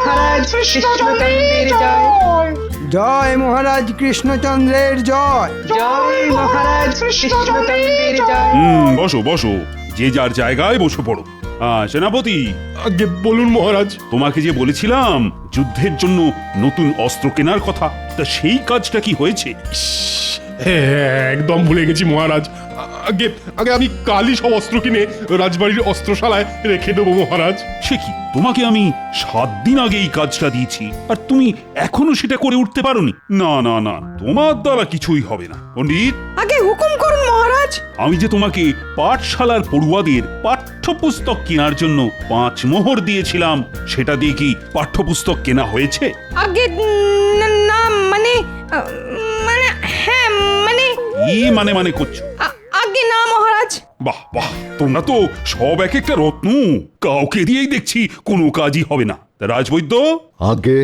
মহারাজ কৃষ্ণচন্দ্রের জয়। জয় মহারাজ কৃষ্ণচন্দ্রের জয়। জয় মহারাজ কৃষ্ণচন্দ্রের জয়। বসো বসো, যে যার জায়গায় বসে পড়ো। সেনাপতি, আগে বলুন মহারাজ। তোমাকে যে বলেছিলাম যুদ্ধের জন্য নতুন অস্ত্র কেনার কথা, তা সেই কাজটা কি হয়েছে? হ্যাঁ, একদম ভুলে গেছি মহারাজ। আগে আগে আমি কালই সব অস্ত্র কিনে রাজবাড়ির অস্ত্রশালায় রেখে দেবো মহারাজ। সে কি, তোমাকে আমি 7 দিন আগে এই কাজটা দিয়েছি আর তুমি এখনো সেটা করে উঠতে পারোনি? না না না, তোমার দ্বারা কিছুই হবে না। পণ্ডিত, আগে হুকুম করুন মহারাজ। আমি যে তোমাকে পাঠশালার পড়ুয়াদের পাঠ্যপুস্তক কেনার জন্য 5 মোহর দিয়েছিলাম, সেটা দিয়ে কি পাঠ্যপুস্তক কেনা হয়েছে? আগে না মানে মানে হ্যাঁ মানে কি মানে করছো? আগে না মহারাজ। বাহ বাহ, তোমরা তো সব এক একটা রত্ন, কাউকে দিয়েই দেখছি কোনো কাজই হবে না। তা রাজবৈদ্য, আগে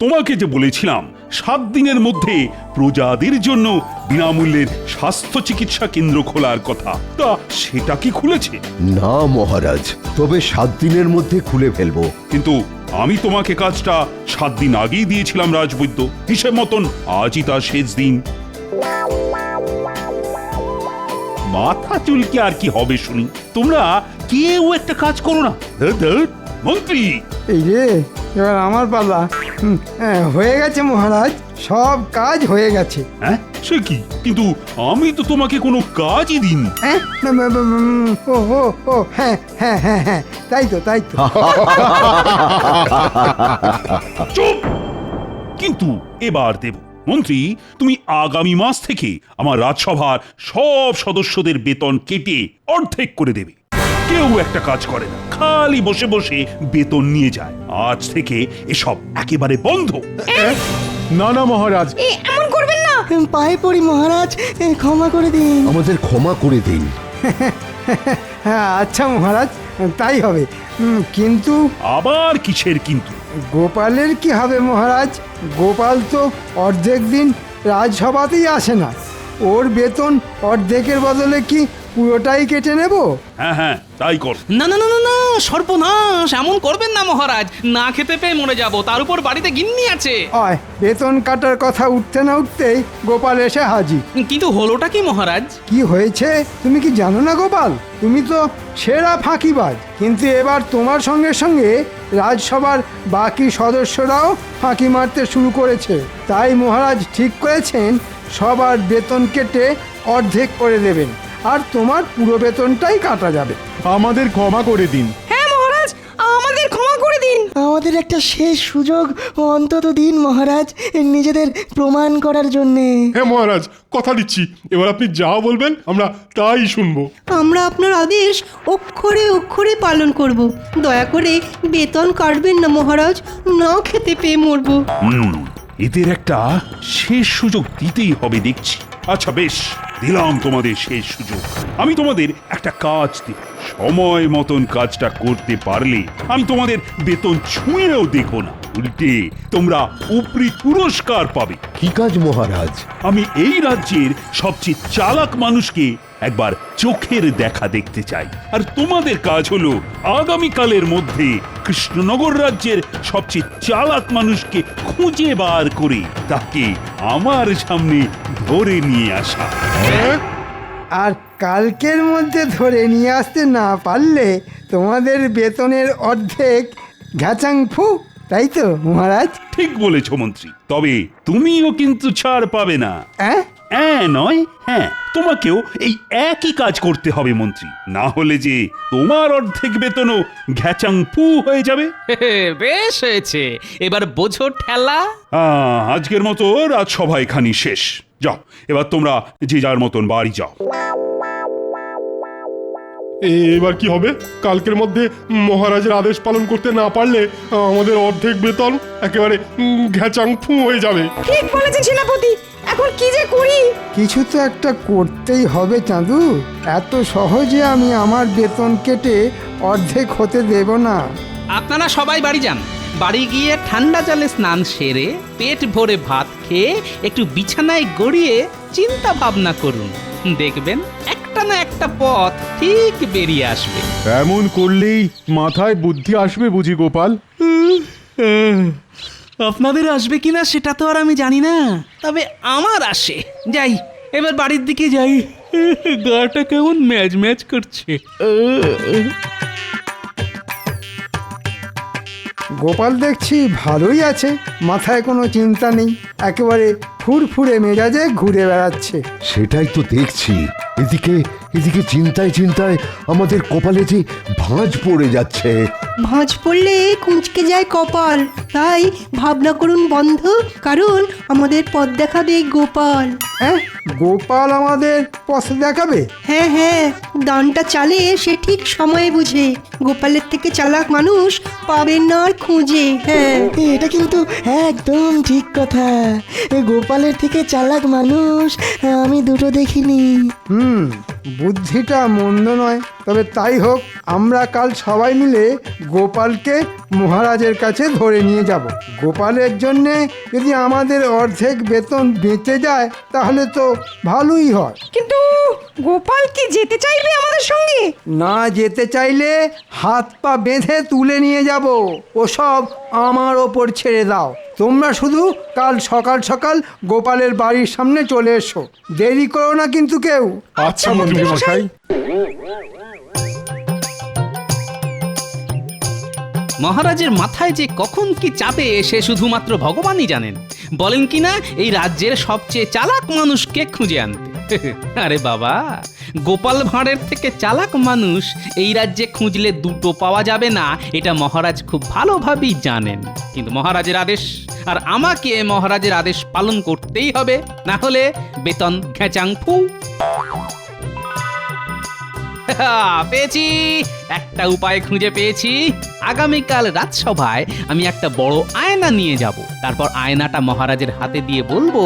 তোমাকে যে বলেছিলাম 7 দিনের মধ্যে প্রজাদের জন্য বিনামূল্যের স্বাস্থ্য চিকিৎসা কেন্দ্র খোলার কথা, তা সেটা কি খুলেছে? না মহারাজ, তবে 7 দিনের মধ্যে খুলে ফেলবো। কিন্তু আমি তোমাকে কাজটা 7 দিন আগেই দিয়েছিলাম রাজবৈদ্য, হিসেব মতন আজই তার শেষ দিন। মাথা চুলকে আর কি হবে শুনি, তোমরা কেউ একটা কাজ করো না। ধুর, ধুর। মন্ত্রী, এই রে, এবার আমার পালা। হয়ে গেছে মহারাজ, সব কাজ হয়ে গেছে। হ্যাঁ সে কি, কিন্তু আমি তো তোমাকে কোনো কাজই দিইনি। হ্যাঁ, ও ও ও হ্যাঁ হ্যাঁ হ্যাঁ হ্যাঁ, তাই তো তাই তো। চুপ! কিন্তু এবার দেব। মন্ত্রী, তুমি আগামী মাস থেকে আমার রাজসভার সব সদস্যদের বেতন কেটে অর্ধেক করে দেবে। কেউ একটা কাজ করে না, খালি বসে বসে বেতন নিয়ে যায়। আজ থেকে এসব একেবারে বন্ধ। না না মহারাজ, এমন করবেন না। পায়ে পড়ি মহারাজ, ক্ষমা করে দিন। আমাদের ক্ষমা করে দিন। হ্যাঁ আচ্ছা মহারাজ, তাই হবে। কিন্তু আবার কিসের কিন্তু? গোপালের কি হবে মহারাজ? গোপাল তো অর্ধেক দিন রাজসভাতেই আসে না। ওর বেতন অর্ধেকের বদলে কি পুরোটাই কেটে নেব? হ্যাঁ হ্যাঁ, তাই কর। না না না না না, সর্বনাশ, এমন করবেন না মহারাজ। না খেতে পেয়ে মরে যাব, তার উপর বাড়িতে গিন্নি আছে। অয়, বেতন কাটার কথা উঠতে না উঠতেই গোপাল এসে হাজির। কিন্তু হলোটা কি মহারাজ? কি হয়েছে তুমি কি জানো না গোপাল? তুমি তো সেরা ফাঁকিবাজ, কিন্তু এবার তোমার সঙ্গে সঙ্গে রাজসভার বাকি সদস্যরাও ফাঁকি মারতে শুরু করেছে। তাই মহারাজ ঠিক করেছেন সবার বেতন কেটে অর্ধেক করে দেবেন, আর তোমার পুরো বেতনটাই কাটা যাবে। আমাদের ক্ষমা করে দিন। হ্যাঁ মহারাজ, আমাদের ক্ষমা করে দিন। আমাদের একটা শেষ সুযোগ অন্তত দিন মহারাজ, নিজেদের প্রমাণ করার জন্যে। হ্যাঁ মহারাজ, কথা দিচ্ছি, এবার আপনি যা বলবেন আমরা তাই শুনবো। আমরা আপনার আদেশ অক্ষরে অক্ষরে পালন করব। দয়া করে বেতন কাটবেন না মহারাজ, না খেতে পেয়ে মরবো। এদের একটা শেষ সুযোগ দিতেই হবে দেখছি। আচ্ছা বেশ, দিলাম তোমাদের শেষ সুযোগ। আমি তোমাদের একটা কাজ দেব, সময় মতন কাজটা করতে পারলে আমি তোমাদের বেতন ছুঁয়েও দেখো না, উল্টে তোমরা উপরি পুরস্কার পাবে। কি কাজ মহারাজ? আমি এই রাজ্যের সবচেয়ে চালাক মানুষকে একবার চোখের দেখা দেখতে চাই, আর তোমাদের কাজ হলো আগামীকালের মধ্যে কৃষ্ণনগর রাজ্যের সবচেয়ে চালাক মানুষকে খুঁজে বার করে তাকে আমার সামনে ধরে নিয়ে আসা। আর কালকের মধ্যে ধরে নিয়ে আসতে না পারলে তোমাদের বেতনের অর্ধেক ঘ্যাচাং ফু, তাই তো মহারাজ? ঠিক বলেছ মন্ত্রী, তবে তুমিও কিন্তু ছাড় পাবে না। নয়, হ্যাঁ, তোমাকেও এই একই কাজ করতে হবে মন্ত্রী, না হলে যে তোমার অর্ধেক বেতনও ঘ্যাচাং ফু হয়ে যাবে। বেশ হয়েছে, এবার বোঝো ঠেলা। আজকের মতো রাজসভা এখানেই শেষ। যাও, এবার তোমরা যে যার মতন বাড়ি যাও। এবার কি হবে? কালকের মধ্যে মহারাজের আদেশ পালন করতে না পারলে আমাদের অর্ধেক বেতন একেবারে ঘ্যাচাং ফু হয়ে যাবে। ঠিক বলেছেন সেনাপতি, এখন কি যে করি? কিছু তো একটা করতেই হবে চাঁদু, এত সহজে আমি আমার বেতন কেটে অর্ধেক হতে দেব না। আপনারা সবাই বাড়ি যান, বাড়ি গিয়ে ঠান্ডা জলে স্নান সেরে পেট ভরে ভাত খেয়ে একটু বিছানায় গড়িয়ে চিন্তা ভাবনা করুন, দেখবেন একটা না একটা পথ ঠিক বেরিয়ে আসবে। এমন করলেই মাথায় বুদ্ধি আসবে বুঝি গোপাল? আপনাদের আসবে কিনা সেটা তো আর আমি জানি না, তবে আমার আসে। যাই, এবার বাড়ির দিকে যাই। গাটা কেমন ম্যাজ ম্যাজ করছে। গোপাল দেখছি ভালোই আছে, মাথায় কোনো চিন্তা নেই, একেবারে ফুরফুরে মেজাজে ঘুরে বেড়াচ্ছে। সেটাই তো দেখছি। এদিকে এদিকে চিন্তায় চিন্তায় আমাদের কপালে যে ভাঁজ পড়ে যাচ্ছে। ভাঁজ পড়লে কুঁচকে যায় কপাল, তাই ভাবনা করুন বন্ধু, কারণ আমাদের পথ দেখাবে গোপাল। হ্যাঁ, গোপাল আমাদের পথ দেখাবে? হ্যাঁ হ্যাঁ, দানটা চালে সে ঠিক সময়ে বুঝে। গোপালের থেকে চালাক মানুষ পাবেন না আর খুঁজে। হ্যাঁ, এটা কিন্তু একদম ঠিক কথা। গোপালের থেকে চালাক মানুষ আমি দুটো দেখিনি। বুদ্ধিটা মন্দ নয়, তবে তাই হোক, আমরা কাল সবাই মিলে গোপালকে মহারাজের কাছে ধরে নিয়ে যাব। গোপালের জন্যে যদি আমাদের অর্ধেক বেতন বেঁচে যায় তাহলে তো ভালোই হয়। কিন্তু গোপাল কি যেতে চাইবে আমাদের সঙ্গে? না যেতে চাইলে হাত পা বেঁধে তুলে নিয়ে যাব, ওসব আমার ওপর ছেড়ে দাও। তোমরা শুধু কাল সকাল সকাল গোপালের বাড়ির সামনে চলে এসো, দেরি করো না কিন্তু কেউ। আচ্ছা মন্ত্রী মশাই। মহারাজের মাথায় যে কখন কি চাপে সে শুধুমাত্র ভগবানই জানেন। বলেন কি না, এই রাজ্যের সবচেয়ে চালাক মানুষকে খুঁজে আনতে। আরে বাবা, গোপাল ভাঁড়ের থেকে চালাক মানুষ এই রাজ্যে খুঁজলে দুটো পাওয়া যাবে না, এটা মহারাজ খুব ভালোভাবেই জানেন। কিন্তু মহারাজের আদেশ, আর আমাকে মহারাজের আদেশ পালন করতেই হবে, না হলে বেতন ঘেঁচাং ফু। পেয়েছি, একটা উপায় খুঁজে পেয়েছি। আগামীকাল রাজসভায় আমি একটা বড় আয়না নিয়ে যাব, তারপর আয়নাটা মহারাজের হাতে দিয়ে বলবো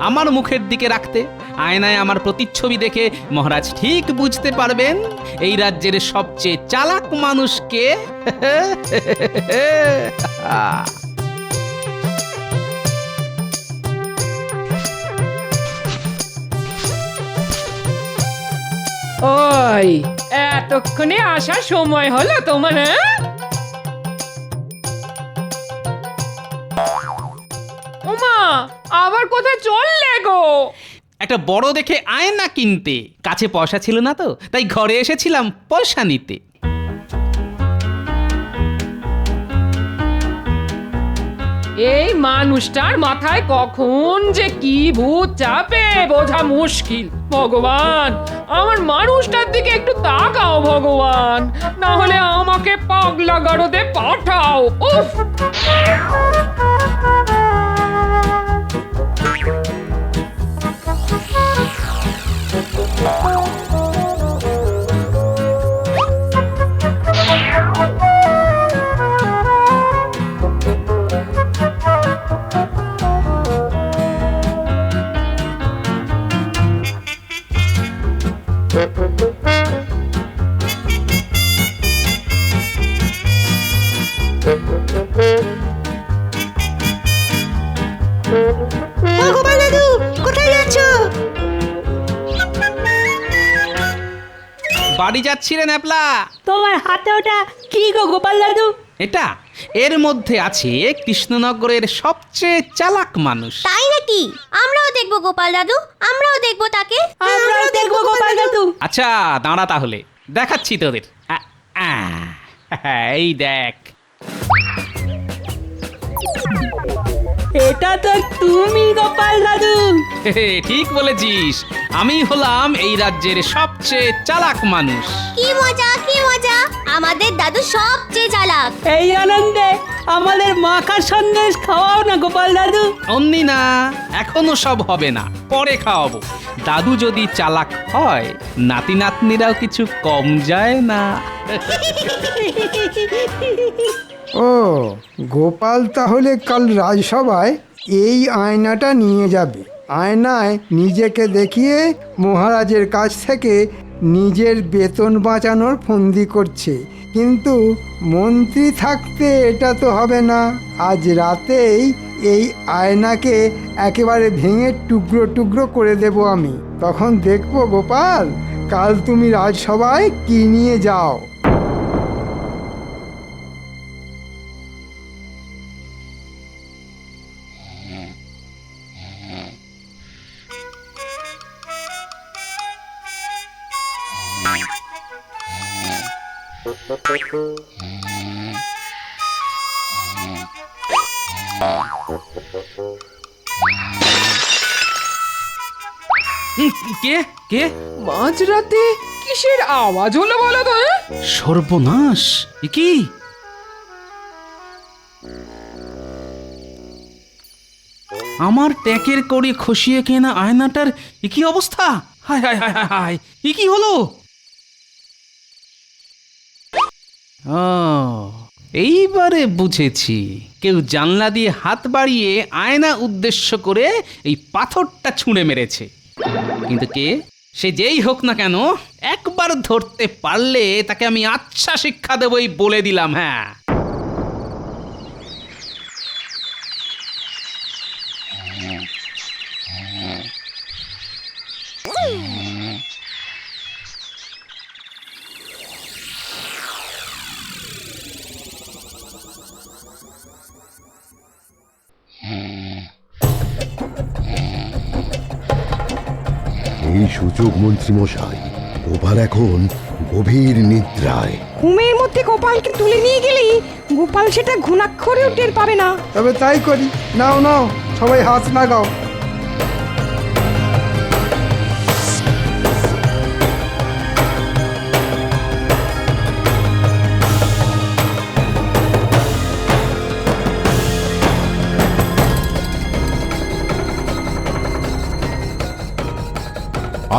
আমার মুখের দিকে রাখতে। আয়নায় আমার প্রতিচ্ছবি দেখে মহারাজ ঠিক বুঝতে পারবেন এই রাজ্যের সবচেয়ে চালাক মানুষকে। ওই এতক্ষণে আসার সময় হলো তোমার? ওমা, আবার কোথায় চললে গো? একটা বড় দেখে আয়না কিনতে। কাছে পয়সা ছিল না তো, তাই ঘরে এসেছিলাম পয়সা নিতে। এই মানুষটার মাথায় কখন যে কি ভূত চাপে বোঝা মুশকিল। ভগবান, আমার মানুষটার দিকে একটু তাকাও ভগবান, না হলে আমাকে পাগলা গারদে পাঠাও। উফ! গোপাল দাদু, কোথায় যাচ্ছ? বাড়ি যাচ্ছিলেন আপলা? তোমার হাতে ওটা কি গো গোপাল দাদু? এটা, এর মধ্যে আছে কৃষ্ণনগরের সবচেয়ে চালাক মানুষ। তাই নাকি? আমরাও দেখবো গোপাল দাদু, আমরাও দেখবো তাকে। আমরাও দেখবো গোপাল দাদু। আচ্ছা দাঁড়া, তাহলে দেখাচ্ছি তোদের। এই দেখ। এটা তো তুমি গোপাল দাদু। ঠিক বলেছিস, আমি হলাম এই রাজ্যের সবচেয়ে চালাক মানুষ। কি মজা, কি মজা! আমাদের দাদু সবচেয়ে চালাক। এই আনন্দে আমাদের মাখা সন্দেশ খাওয়াও না গোপাল দাদু। অমনি না, এখনো সব হবে না, পরে খাওয়াবো। দাদু যদি চালাক হয়, নাতি নাতনিরাও কিছু কম যায় না। ও, গোপাল তাহলে কাল রাজসভায় এই আয়নাটা নিয়ে যাবে। আয়নায় নিজেকে দেখিয়ে মহারাজের কাছ থেকে নিজের বেতন বাঁচানোর ফন্দি করছে। কিন্তু মন্ত্রী থাকতে এটা তো হবে না। আজ রাতেই এই আয়নাকে একেবারে ভেঙে টুকরো টুকরো করে দেব আমি। তখন দেখবো গোপাল, কাল তুমি রাজসভায় কি নিয়ে যাও। কে কে মাঝরাতে কিসের আওয়াজ হলো বলো তো? সর্বনাশ! এ কি? আমার ট্যাকের করে খসিয়ে কেনা আয়নাটার এ কি অবস্থা? হায় হায় হায় হায় হায়! এ কি হলো? ও, এইবারে বুঝেছি। কেউ জানলা দিয়ে হাত বাড়িয়ে আয়না উদ্দেশ্য করে এই পাথরটা ছুঁড়ে মেরেছে। কিন্তু কে? সে যেই হোক না কেন, একবার ধরতে পারলে তাকে আমি আচ্ছা শিক্ষা দেবই বলে দিলাম। হ্যাঁ, এই সুযোগ মন্ত্রী মশাই, গোপাল এখন গভীর নিদ্রায়। ঘুমের মধ্যে গোপালকে তুলে নিয়ে গেলে গোপাল সেটা ঘুণাক্ষরেও টের পাবে না। তবে তাই করি। নাও নাও, সবাই হাত লাগাও।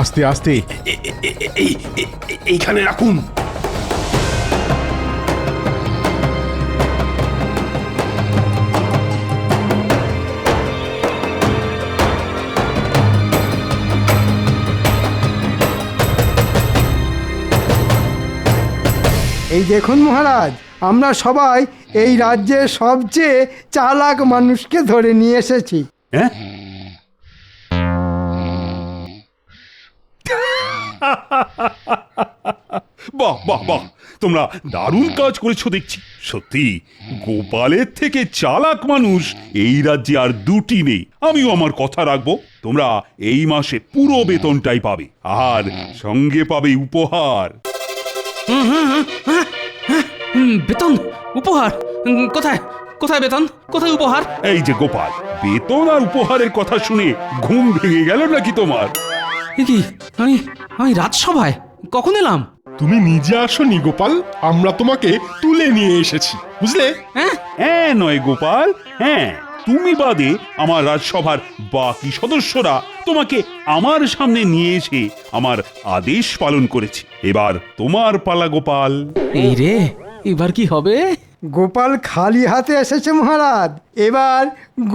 আস্তে আস্তে এইখানে রাখুন। এই দেখুন মহারাজ, আমরা সবাই এই রাজ্যের সবচেয়ে চালাক মানুষকে ধরে নিয়ে এসেছি। হ্যাঁ? বাহ বাহ বাহ, তোমরা দারুণ কাজ করেছো দেখছি। সত্যি গোপালের থেকে চালাক মানুষ এই রাজ্যে আর দুটি নেই। আমিও আমার কথা রাখবো। তোমরা এই মাসে পুরো বেতনটাই পাবে, আর সঙ্গে পাবে উপহার। বেতন? উপহার? কোথায় কোথায় বেতন? কোথায় উপহার? এই যে গোপাল, বেতন আর উপহারের কথা শুনে ঘুম ভেঙে গেল নাকি তোমার? এ কি, আমি আমি রাজসভায় কখন এলাম? তুমি নিজে আসনি গোপাল, আমরা তোমাকে তুলে নিয়ে এসেছি, বুঝলে? হ্যাঁ হ্যাঁ নয় গোপাল, হ্যাঁ, তুমি বাদে আমার রাজসভার বাকি সদস্যরা তোমাকে আমার সামনে নিয়ে এসে আমার আদেশ পালন করেছে। এবার তোমার পালা গোপাল। এই রে, এবার কি হবে? গোপাল খালি হাতে এসেছে মহারাজ, এবার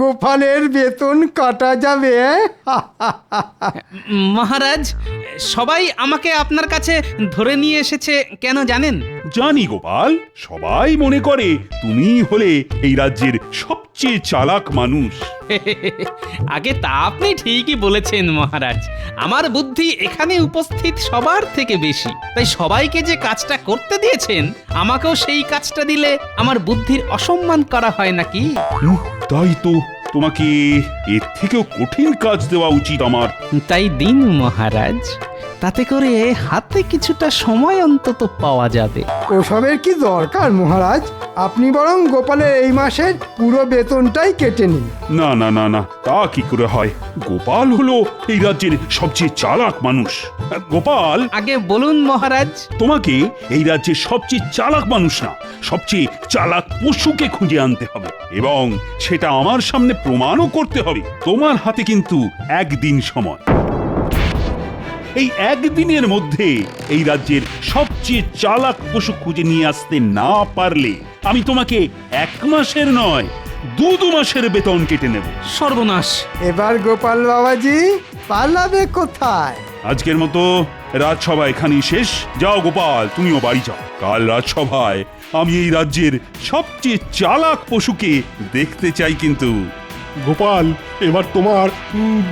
গোপালের বেতন কাটা যাবে। মহারাজ, সবাই আমাকে আপনার কাছে ধরে নিয়ে এসেছে কেন জানেন? জানি গোপাল, সবাই মনে করে তুমি হলে এই রাজ্যের সবচেয়ে চালাক মানুষ। আগে তা আপনি ঠিকই বলেছেন মহারাজ। আমার বুদ্ধি এখানে উপস্থিত সবার থেকে বেশি, তাই সবাইকে যে কাজটা করতে দিয়েছেন, আমাকেও সেই কাজটা দিলে আমার বুদ্ধির অসম্মান করা হয় নাকি? তাই তো, তোমাকে এর থেকেও কঠিন কাজ দেওয়া উচিত আমার। তাই দিন মহারাজ, তাতে করে হাতে কিছুটা সময় অন্তত পাওয়া যাবে। ওসবের কি দরকার মহারাজ? আপনি বরং গোপালের এই মাসের পুরো বেতনটাই কেটে নিন। না না না না, তা কি করে হয়? গোপাল হলো এই রাজ্যের সবচেয়ে চালাক মানুষ। গোপাল, আগে বলুন মহারাজ। তোমাকে এই রাজ্যের সবচেয়ে চালাক মানুষ না, সবচেয়ে চালাক পশুকে খুঁজে আনতে হবে, এবং সেটা আমার সামনে প্রমাণও করতে হবে। তোমার হাতে কিন্তু একদিন সময়। এই একদিনের মধ্যে এই রাজ্যের সবচেয়ে চালাক পশু খুঁজে নিয়ে আসতে না পারলে আমি তোমাকে 1 মাসের নয় 2 মাসের বেতন কেটে নেব। সর্বনাশ! এবার গোপাল বাবাজি পালাবে কোথায়? আজকের মতো রাজসভা এখানেই শেষ। যাও গোপাল, তুমিও বাড়ি যাও। কাল রাজসভায় আমি এই রাজ্যের সবচেয়ে চালাক পশুকে দেখতে চাই। কিন্তু গোপাল, এবার তোমার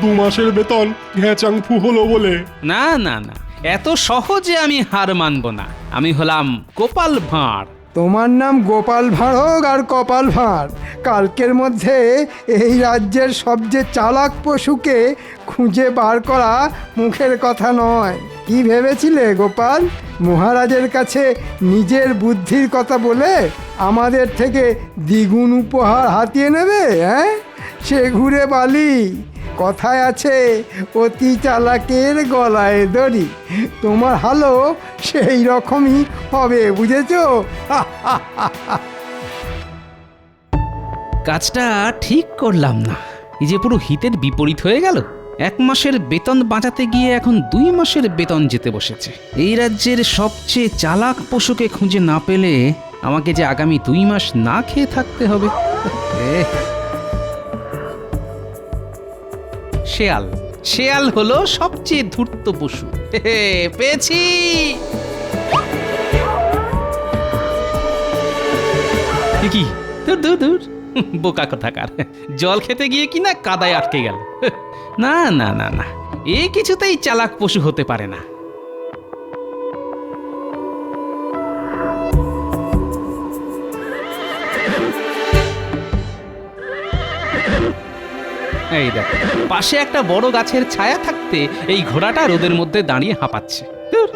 2 মাসের বেতন ঘ্যাচাংফু হলো বলে। না না না, এত সহজে আমি হার মানব না। আমি হলাম গোপাল ভাঁড়, তোমার নাম গোপাল ভাঁড় আর কপাল ভাঁড়। কালকের মধ্যে এই রাজ্যের সবচেয়ে চালাক পশুকে খুঁজে বার করা মুখের কথা নয়। কি ভেবেছিলে গোপাল? মহারাজের কাছে নিজের বুদ্ধির কথা বলে আমাদের থেকে দ্বিগুণ উপহার হাতিয়ে নেবে? হ্যাঁ, সে ঘুরে বালি। কথায় আছে, অতি চালাকের গলায় দড়ি। তোমার হালও সেই রকমই হবে, বুঝেছো? কাজটা ঠিক করলাম না, এই যে পুরো হিতের বিপরীত হয়ে গেল। 1 মাসের বেতন বাঁচাতে গিয়ে এখন 2 মাসের বেতন যেতে বসেছে। এই রাজ্যের সবচেয়ে চালাক পশুকে খুঁজে না পেলে আমাকে যে আগামী 2 মাস না খেয়ে থাকতে হবে। শেয়াল, শেয়াল হলো সবচেয়ে ধূর্ত পশু। পেয়েছি। কি দূর দূর দূর, বোকা কোথাকার। জল খেতে গিয়ে কিনা কাদায় আটকে গেল। না না না না, এ কিছুতেই চালাক পশু হতে পারে না। এই দেখ, পাশে একটা বড় গাছের ছায়া থাকতে এই ঘোড়াটা রোদের মধ্যে দাঁড়িয়ে হাঁপাচ্ছে। ধুর,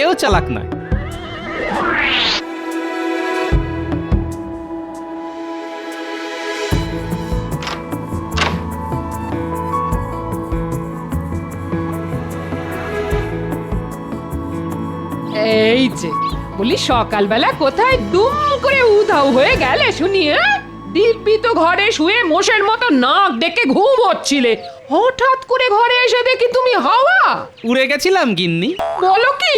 এও চালাক নয়। এই যে বলি, সকালবেলা কোথায় দুম করে উধাও হয়ে গেলে শুনি? দিব্যি তো ঘরে শুয়ে মোষের মতো নাক ডেকে ঘুম হচ্ছিলে, হঠাৎ করে ঘরে এসে দেখি তুমি হাওয়া। উড়ে গেছিলাম গিন্নি। বলো কি,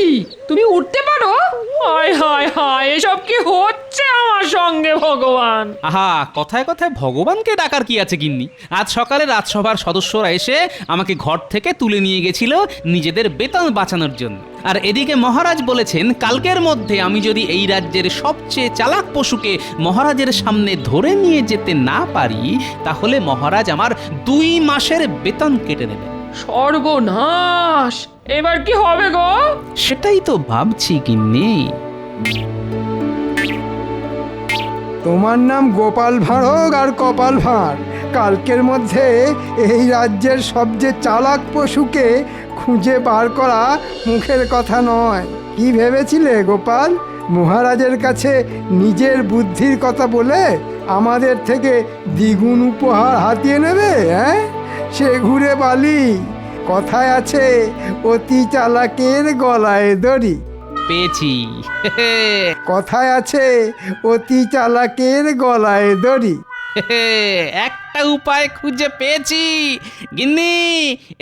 তুমি উঠতে পারো? হায় হায় হায়, এসব কি হচ্ছে আমার সঙ্গে ভগবান? আহা, কথায় কথায় ভগবানকে ডাকার কি আছে গিন্নি? আজ সকালে রাজসভার সদস্যরা এসে আমাকে ঘর থেকে তুলে নিয়ে গেছিল নিজেদের বেতন বাঁচানোর জন্য। আর এদিকে মহারাজ বলেছেন, কালকের মধ্যে আমি যদি এই রাজ্যের সবচেয়ে চালাক পশুকে মহারাজের সামনে ধরে নিয়ে যেতে না পারি, তাহলে মহারাজ আমার 2 মাসের বেতন কেটে নেবেন। সর্বনাশ, এবার কি হবে গো? সেটাই তো ভাবছি গিন্নি। তোমার নাম গোপাল ভাঁড় আর কপাল ভাঁড়। কালকের মধ্যে এই রাজ্যের সবচেয়ে চালাক পশুকে খুঁজে বার করা মুখের কথা নয়। কি ভেবেছিলে গোপাল? মহারাজের কাছে নিজের বুদ্ধির কথা বলে আমাদের থেকে দ্বিগুণ উপহার হাতিয়ে নেবে? হ্যাঁ, সে ঘুরে বালি। কথায় আছে, অতি চালাকের গলায় দড়ি। পেয়েছি। কথায় আছে, অতি চালাকের গলায় দড়ি। একটা উপায় খুঁজে পেয়েছি গিন্নি,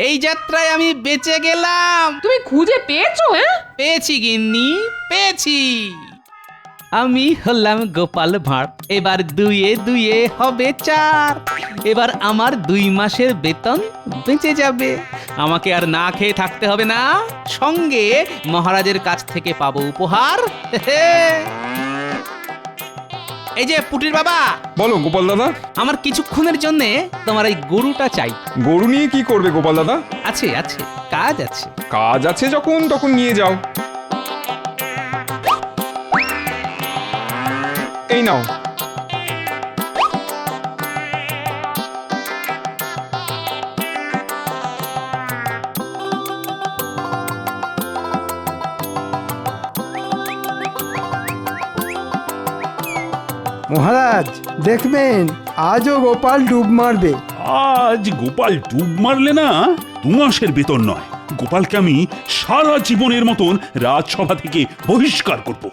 এই যাত্রায় আমি বেঁচে গেলাম। তুমি খুঁজে পেয়েছো? পেয়েছি গিন্নি, পেয়েছি। আমি হলাম গোপাল ভাঁড়, এবার 2 2 হবে 4। এবার আমার 2 মাসের বেতন বেঁচে যাবে। আমাকে আর না খেয়ে থাকতে হবে না, সঙ্গে মহারাজের কাছ থেকে পাবো উপহার। এই যে পুটির বাবা। বলো গোপাল দাদা। আমার কিছুক্ষণের জন্য তোমার এই গরুটা চাই। গরু নিয়ে কি করবে গোপাল দাদা? আছে আছে, কাজ আছে। কাজ আছে যখন, তখন নিয়ে যাও। এই নাও। মহারাজ দেখবেন, আজও গোপাল ডুব মারবে। আজ গোপাল ডুব মারলে না 2 মাসের বেতন নয়, গোপালকে আমি সারা জীবনের মতন রাজসভা থেকে বহিষ্কার করব।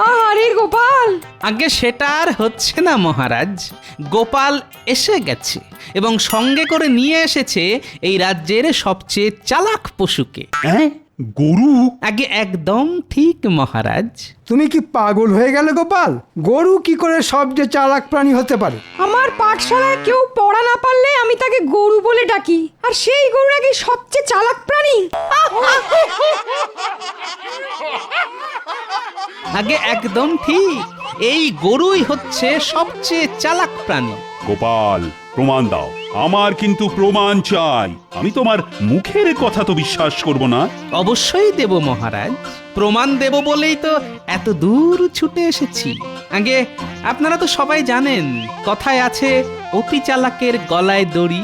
আরে গোপাল! আগে সেটা আর হচ্ছে না মহারাজ। গোপাল এসে গেছে এবং সঙ্গে করে নিয়ে এসেছে এই রাজ্যের সবচেয়ে চালাক পশুকে। হ্যাঁ, গরু? আগে একদম ঠিক মহারাজ। তুমি কি পাগল হয়ে গেলে গোপাল? গরু কি করে সবচেয়ে চালাক প্রাণী হতে পারে? আমার পাঠশালায় কেউ পড়া না পারলে আমি তাকে গরু বলে ডাকি, আর সেই গরু নাকি সবচেয়ে চালাক প্রাণী। আগে একদম ঠিক, এই গরুই হচ্ছে সবচেয়ে চালাক প্রাণী। গোপাল, প্রমাণ দাও। আমার কিন্তু প্রমাণ চাই। আমি তোমার মুখের কথা তো বিশ্বাস করব না। অবশ্যই দেব মহারাজ, প্রমাণ দেব বলেই তো এত দূর ছুটে এসেছি। আগে আপনারা তো সবাই জানেন কথায় আছে অতি চালাকের গলায় দড়ি।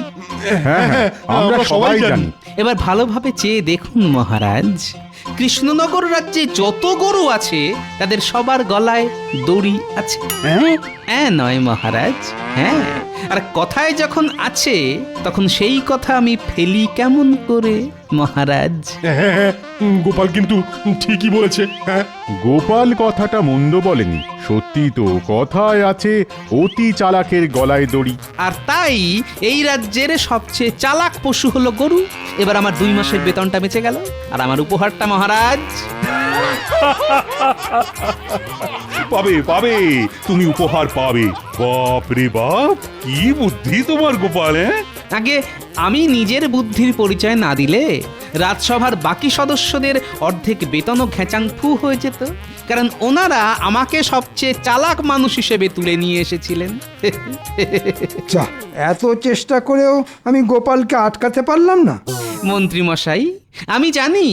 হ্যাঁ হ্যাঁ আমরা সবাই জানি। এবার ভালোভাবে চেয়ে দেখুন মহারাজ, কৃষ্ণনগর রাজ্যে যত গরু আছে তাদের সবার গলায় দড়ি আছে। হ্যাঁ নয় মহারাজ, হ্যাঁ। আর কথায় যখন আছে তখন সেই কথা আমি ফেলি কেমন করে মহারাজ? হ্যাঁ, গোপাল কিন্তু ঠিকই বলেছে। হ্যাঁ, গোপাল কথাটা মন্দ বলেনি, সত্যি তো কথায় আছে অতি চালাকের গলায় দড়ি। আর তাই এই রাজ্যের সবচেয়ে চালাক পশু হলো গরু। এবার আমার 2 মাসের বেতনটা বেঁচে গেল, আর আমার উপহারটা মহারাজ। পাবে পাবে, তুমি উপহার পাবে। বাপ রে বাপ, কি বুদ্ধি তোমার গোপাল! আগে আমি নিজের বুদ্ধির পরিচয় না দিলে রাজসভার বাকি সদস্যদের অর্ধেক বেতনও ঘেচাংফু হয়ে যেত, কারণ ওনারা আমাকে সবচেয়ে চালাক মানুষ হিসেবে তুলে নিয়ে এসেছিলেন। যা, এত চেষ্টা করেও আমি গোপালকে আটকাতে পারলাম না। মন্ত্রী মশাই, আমি জানি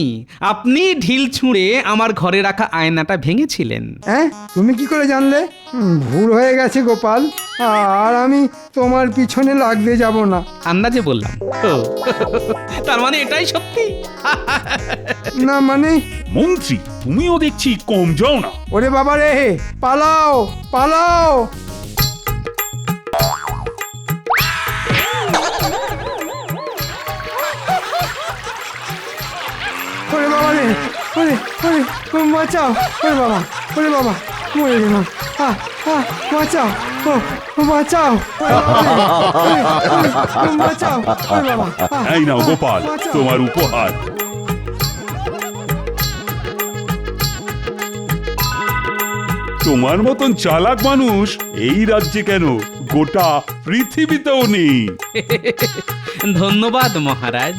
আপনি ঢিল ছুঁড়ে আমার ঘরে রাখা আয়নাটা ভেঙেছিলেন। হ্যাঁ, তুমি কি করে জানলে? ভুল হয়ে গেছে গোপাল, আর আমি তোমার পিছনে লাগতে যাব না। আন্দাজে বললাম। ও, তার মানে এটাই সত্যি? না মানে মন্ত্রী, তুমিও দেখছি কম যাও না। ওরে বাবা রে, পালাও পালাও! ওরে বাবা রে, ওরে ওরে, বাঁচাও! ওরে বাবা, ওরে বাবা, মরে গেলাম। বাঁচাও, ও বাঁচাও, বাঁচাও! ওরে বাবা! এই নাও গোপাল, তোমার উপহার। তোমার মতন চালাক মানুষ এই রাজ্যে কেন, গোটা পৃথিবীতেও নেই। ধন্যবাদ মহারাজ।